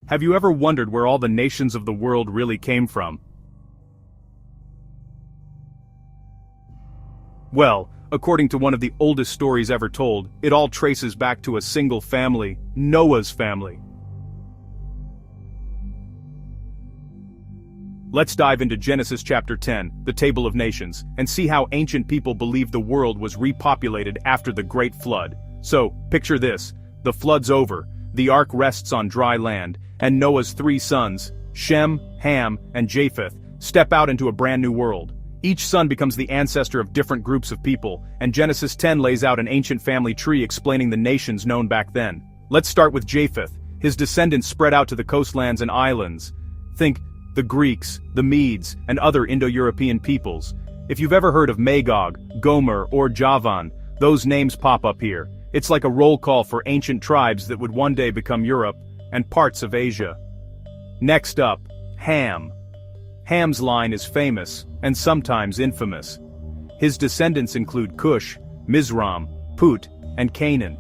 Have you ever wondered where all the nations of the world really came from? Well, according to one of the oldest stories ever told, it all traces back to a single family, Noah's family. Let's dive into Genesis chapter 10, the Table of Nations, and see how ancient people believed the world was repopulated after the Great Flood. So, picture this: the flood's over, the ark rests on dry land, and Noah's three sons, Shem, Ham, and Japheth, step out into a brand new world. Each son becomes the ancestor of different groups of people, and Genesis 10 lays out an ancient family tree explaining the nations known back then. Let's start with Japheth. His descendants spread out to the coastlands and islands. Think the Greeks, the Medes, and other Indo-European peoples. If you've ever heard of Magog, Gomer, or Javan, those names pop up here. It's like a roll call for ancient tribes that would one day become Europe and parts of Asia. Next up, Ham. Ham's line is famous, and sometimes infamous. His descendants include Cush, Mizraim, Put, and Canaan.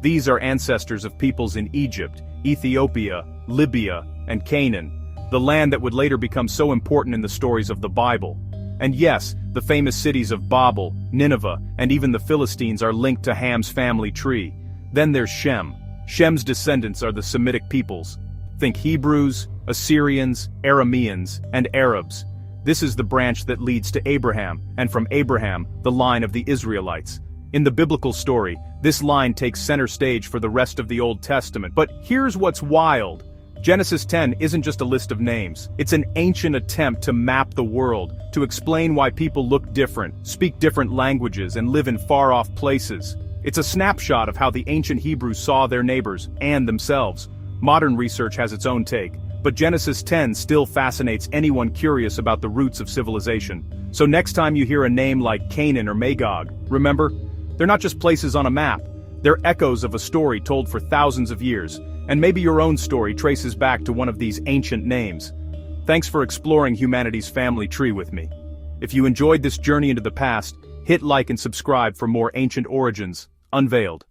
These are ancestors of peoples in Egypt, Ethiopia, Libya, and Canaan, the land that would later become so important in the stories of the Bible. And yes, the famous cities of Babel, Nineveh, and even the Philistines are linked to Ham's family tree. Then there's Shem. Shem's descendants are the Semitic peoples. Think Hebrews, Assyrians, Arameans, and Arabs. This is the branch that leads to Abraham, and from Abraham, the line of the Israelites. In the biblical story, this line takes center stage for the rest of the Old Testament. But here's what's wild. Genesis 10 isn't just a list of names. It's an ancient attempt to map the world, to explain why people look different, speak different languages, and live in far-off places. It's a snapshot of how the ancient Hebrews saw their neighbors and themselves. Modern research has its own take, but Genesis 10 still fascinates anyone curious about the roots of civilization. So next time you hear a name like Canaan or Magog, remember, they're not just places on a map. They're echoes of a story told for thousands of years, and maybe your own story traces back to one of these ancient names. Thanks for exploring humanity's family tree with me. If you enjoyed this journey into the past, hit like and subscribe for more ancient origins, unveiled.